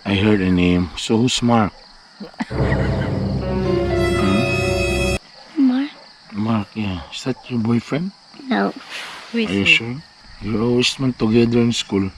I heard a name. So who's Mark? Mark? Mark, yeah. Is that your boyfriend? No. Are you sure? You're always man together in school.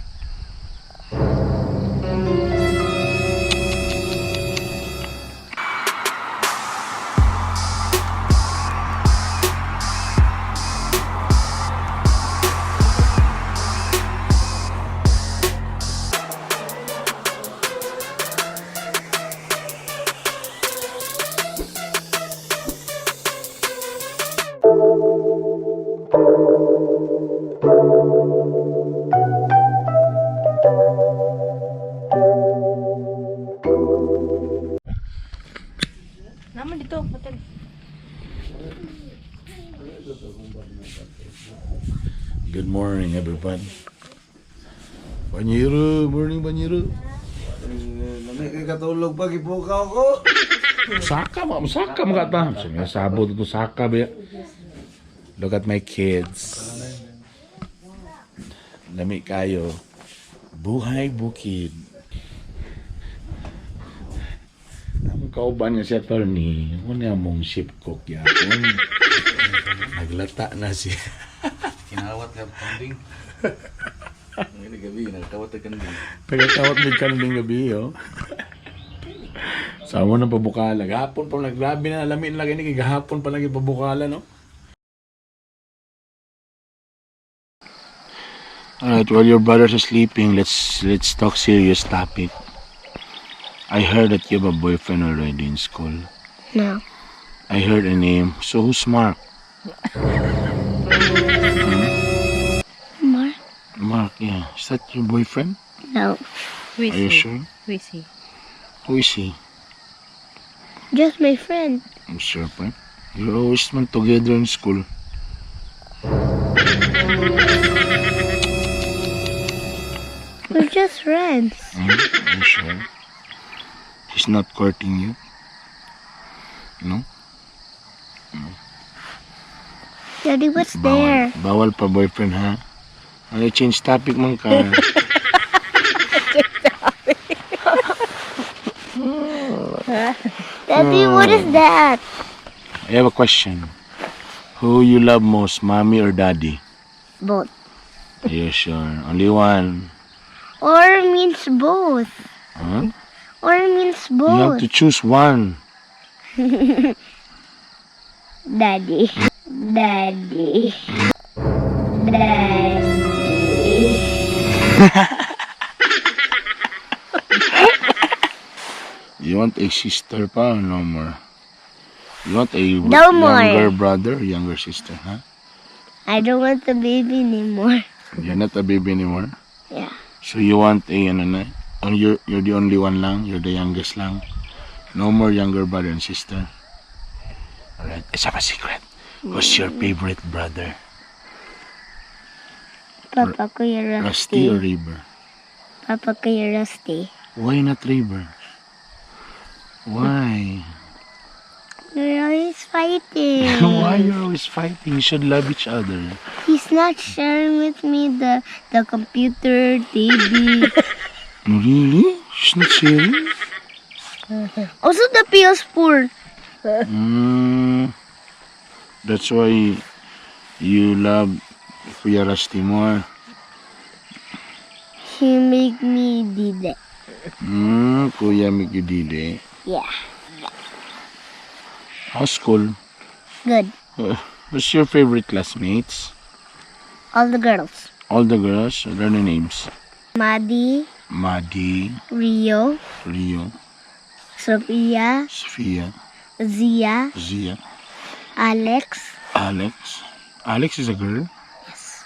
Naman dito, hotel. Good morning, everybody. Banyero, morning Banyero. Lamig kay katulog pag ipukaw ko. Saka mo kata. Sabot ito saka ba? Look at my kids. Lami kayo. Buhay bukid. Ang kauban nga si attorney, muna mong ship cook yapon. Naglata na siya. Kinawat ka kambing. Ngayon gabi, nagtawat ka kambing. Nagkatawat ng kanding gabi, oh. Sama ng pabukala. Gahapon pa, naggrabe na alamin lagi ni gahapon pa lagi pabukala, no? Alright, while your brothers are sleeping, let's talk serious topic. I heard that you have a boyfriend already in school. No. I heard a name. So who's Mark? Mark? Mark, yeah. Is that your boyfriend? No. Who is Are you he? sure? Who is he? Who is he? Just my friend. I'm sure, friend. You're always man together in school. We're just friends. Are you sure? He's not courting you? No? Daddy, what's there? Bawal pa boyfriend, ha? Ay, change topic man ka. Daddy, what is that? I have a question. Who you love most, mommy or daddy? Both. Are you sure? Only one. Or means both. Huh? Or means You have both. to choose one. Daddy. Daddy. Daddy. You want a sister pa or no more? You want a No more. younger brother or younger sister, huh? I don't want the baby anymore. You're not a baby anymore? Yeah. So you want a, ano na? Oh, you're the only one lang? You're the youngest lang? No more younger brother and sister? Alright, it's a secret. Who's your favorite brother? Papa ko yung Rusty or Rusty. River? Papa ko yung Rusty. Why not River? Why? We're always fighting. Why you're always fighting? You should love each other. He's not sharing with me the computer, TV. Really? She's not serious? Also the PS4. That's why you love Kuya Rusty more. He make me did it. Kuya Mikidide. Yeah. How's school? Good. What's your favorite classmates? All the girls. All the girls, what are their names? Maddie, Madi, Rio, Rio, Sophia, Sophia, Zia, Zia, Alex, Alex. Alex is a girl? yes,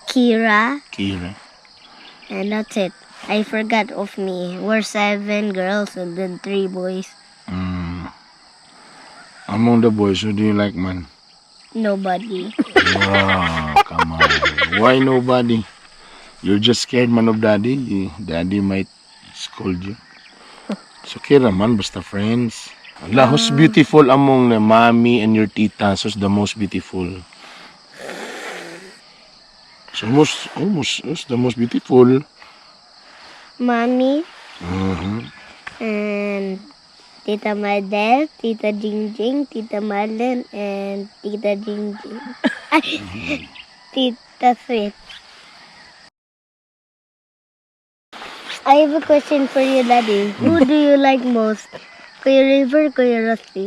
Kira. and that's it. I forgot of me. We're 7 girls and then 3 boys. Among the boys, who do you like, man? Nobody. Wow, come on. Why nobody? You're just scared, man, of daddy. Daddy might scold you. So, Kira, man, basta friends. Allah, who's beautiful among the mommy and your titas? Who's the most beautiful? So, who's the most beautiful? Mommy, Mm-hmm. And Tita Madel, Tita Jingjing, Tita Marlene, and Tita Jingjing. Ay, Tita Sweet. I have a question for you, Daddy. Who do you like most? Kuya River, Kuya Rusty?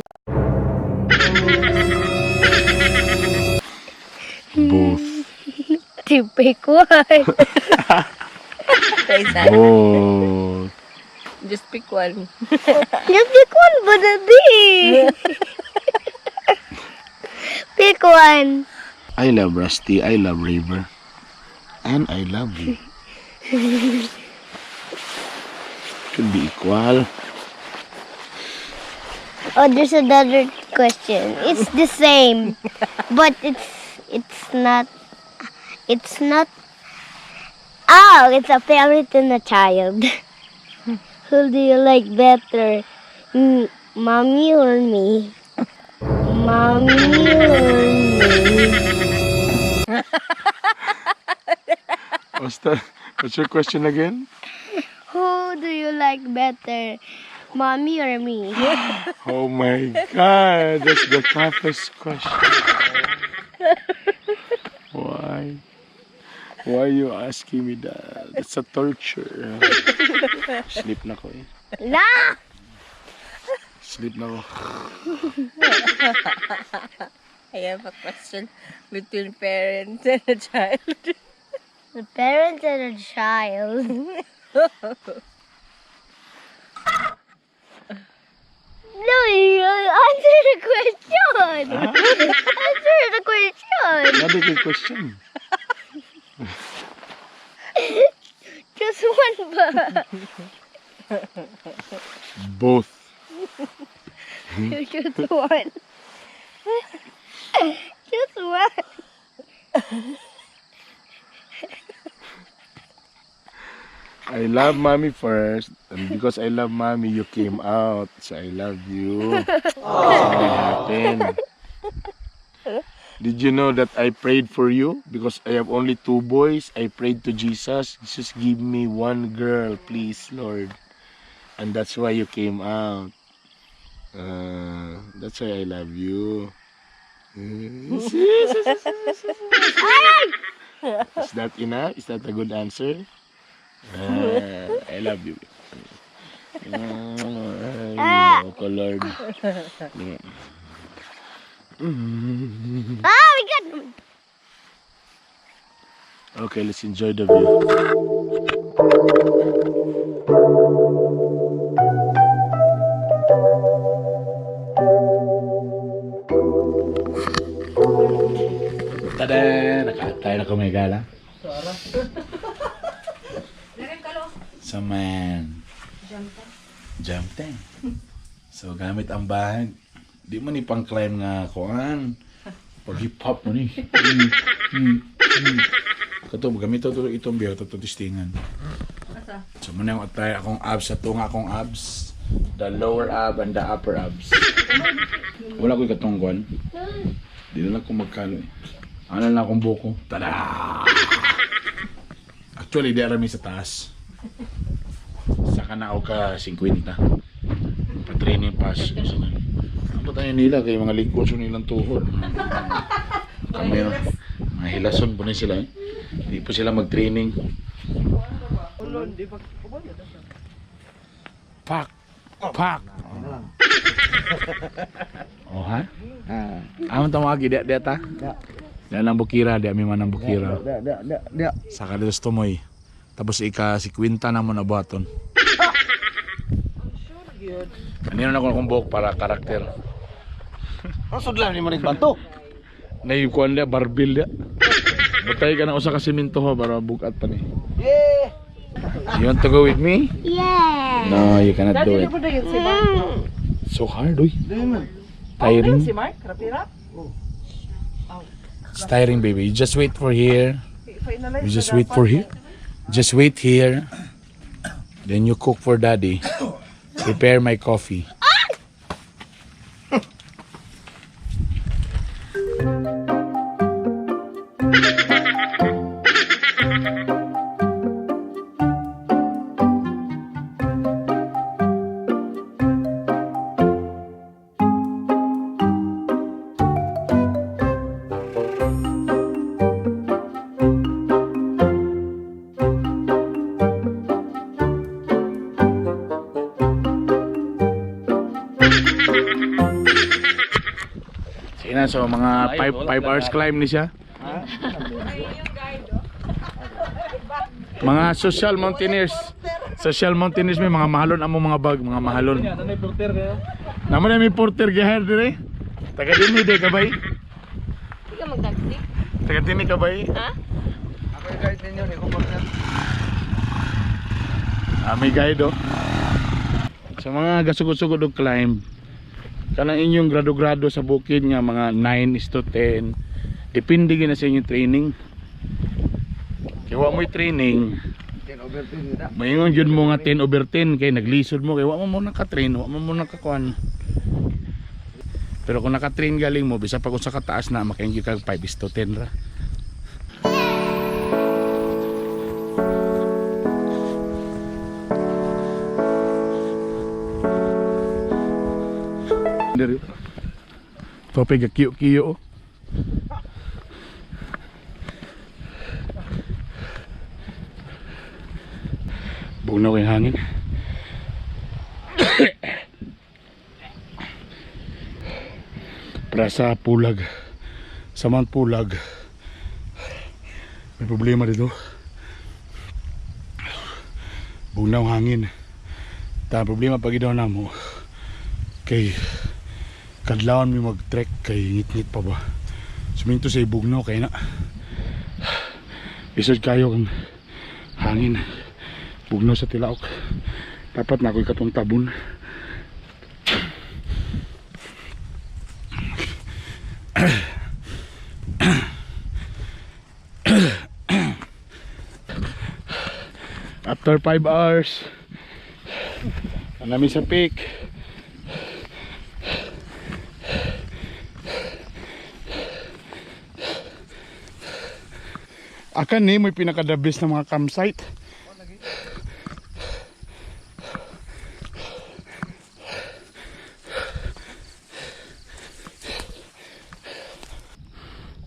Both. Pick one. Isa. Both. Just pick one. Just pick one, ba, Daddy? Pick one. I love Rusty, I love River, and I love you. Should be equal. Oh, there's another question. It's the same, but it's not. It's not. Oh, it's a parent and a child. Who do you like better, mommy or me? Mommy or me? What's your question again? Who do you like better, mommy or me? Oh my God, that's the toughest question. Why? Why are you asking me that? That's a torture. Sleep na ko eh. La! Sleep na ko. I have a question between parents and a child. The parents and a child. No, you answer the question. Answer the question. What is your question? Just one ba? Both. You choose one. Just one. I love mommy first, and because I love mommy, you came out. So I love you. That's how it happened. Did you know that I prayed for you? Because I have only 2 boys. I prayed to Jesus. Jesus, give me 1 girl, please, Lord. And that's why you came out. That's why I love you. Is that enough? Is that a good answer? I love you. Ay, ko, Lord. Oh my God. Okay, let's enjoy the view. Tada! Nakatay na kumigala. So man, jump tank. So gamit ang bag. Di mo ni pang climb nga kuan. Pag hip hop mo ni. Kato gamit to itong biyo to testingan. So muna yung atay akong abs sa tunga akong abs. The lower ab and the upper abs. Wala ko katunggon. Di na lang ko magkalo eh. Ano lang akong buko. Tada! Actually, di arami sa taas. Saka na ako ka 50. Pa-training pass. Ang tayo nila kay mga lingkod so nilang tuhod. Kami mga hilason po na sila eh. Hindi po sila mag-training. Pak! Pak! Oh ha? Amon tawagi dia ta? Dia nang bukira, dia mi manang bukira. Dia. Saka dito sa tumoy. Tapos ika si Quinta na mo na baton. Kanina na ko akong buhok para karakter. Masud lang ni manig banto. Naikuan dia barbil dia. Batay ka na usa ka semento ho para bukat pa ni. Yeah. You want to go with me? Yeah. No, you cannot do it. Si Mark. So hard, oy. Si Tiring. Mark, rapira. It's tiring, baby. You just wait for here. Finalize. You just wait for here. Just wait here. Then you cook for daddy. Prepare my coffee. Sige na, so mga 5 hours climb ni siya. Mga social mountaineers. Social mountaineers may mga mahalon amo mga bag, mga mahalon. Nanay porter kayo. Naman na may porter gihire dire. Taga dinhi de kabay. Hindi ka mag-taxi? Taga dinhi kabay. Ha? Ako yung guide ninyo, ni kung partner. May guide oh. Sa mga gasugod-sugod og climb, kanang inyong grado-grado sa bukid nga mga 9:10. Depende gina sa inyong training. Kaya wa mo'y training, 10 over 10 nila. maingon jud mo nga 10/10 kay naglisod mo kay wa mo naka-train, wa mo nakakuan. Pero kung naka-train galing mo, bisa pa kung sa kataas na makaingi kag 5:10 ra. Tope ga kiyo-kiyo. Bugnaw kay hangin. Para sa pulag, sa Mount Pulag, may problema dito. Bugnaw hangin. Ta problema pag idaw na mo kay kadlawon mi mag-trek kay ngit-ngit pa ba. Suminto sa bugnaw kay na. Isod kayo kang hangin. Bugnaw sa tilaok. Dapat na ako'y katong tabon. After 5 hours, namin sa peak. Akan ni may pinaka-the-best na mga campsite.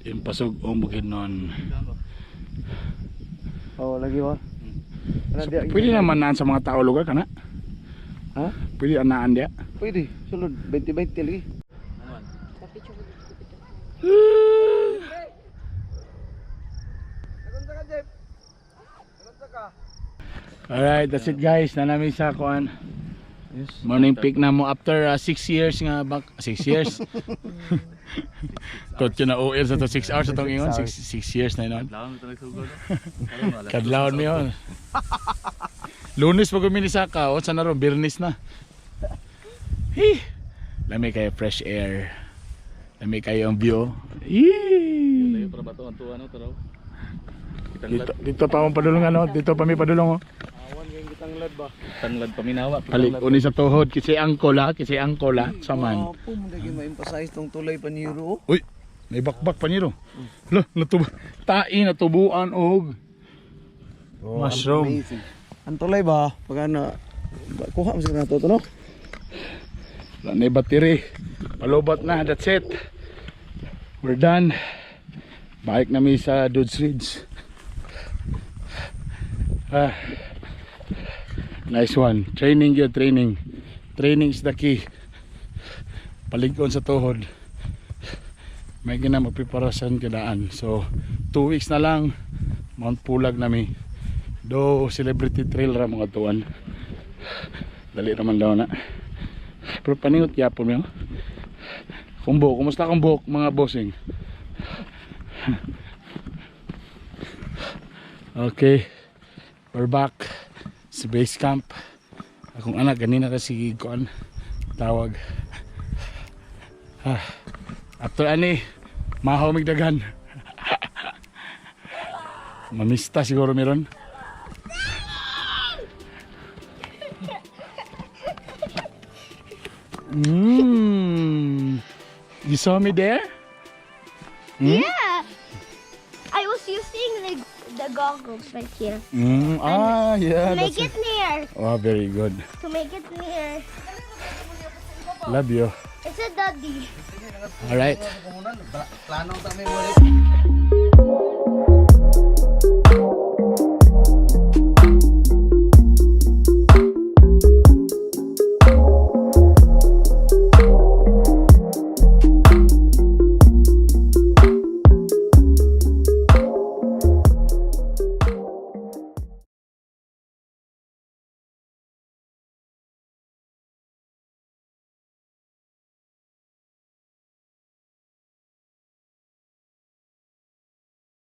Yung pasog o bukid nun. Oh, lagi ba? So, pwede naman naan sa mga tao lugar ka na? Ha? Pwede anaan dia? Pwede, sulod 20-20 lagi. Alright, that's it guys. Nanami sa kuan. Yes. Morning peak na mo after 6 years nga back. 6 years? Kot yun na OL sa to 6 hours itong ingon. 6 years na yun. Kadlawon mo yun. Lunes pag uminisaka. O saan na ron? Birnis na. Hee! Lamig kayo fresh air. Lamig kayo ang view. Yee! Dito pa mong padulong ano? Dito pa may padulong oh. Tanglad ba? Tanglad paminawa. Palik uni sa tuhod kasi angkol ha, kasi angkol ha, saman. Po mo lagi ma-emphasize tong tulay paniro. Uy, may bakbak pa niro. Lo, natubuan og mushroom. Ang tulay ba? Pag ano, kuha mo sa nato to no? Wala na battery. Palubat na, that's it. We're done. Balik na mi sa Dudes Ridge. Nice one. Training yun, training. Training is the key. Paligkon sa tuhod. May gina magpreparasan kadaan. So, 2 weeks na lang. Mount Pulag nami. Do celebrity trail ra mga tuwan. Dali naman daw na. Pero paningot yapon mo. Kumbo, kumusta kumbo mga bossing? Okay. We're back sa base camp. Akong anak ganina kasi kuan tawag. After ani mahaw migdagan. Mamista siguro meron. You saw me there? Yeah. I was using the goggles right here. Yeah. To make it near. Oh, very good. To make it near. Love you. It's a daddy. All right. Plano kami mo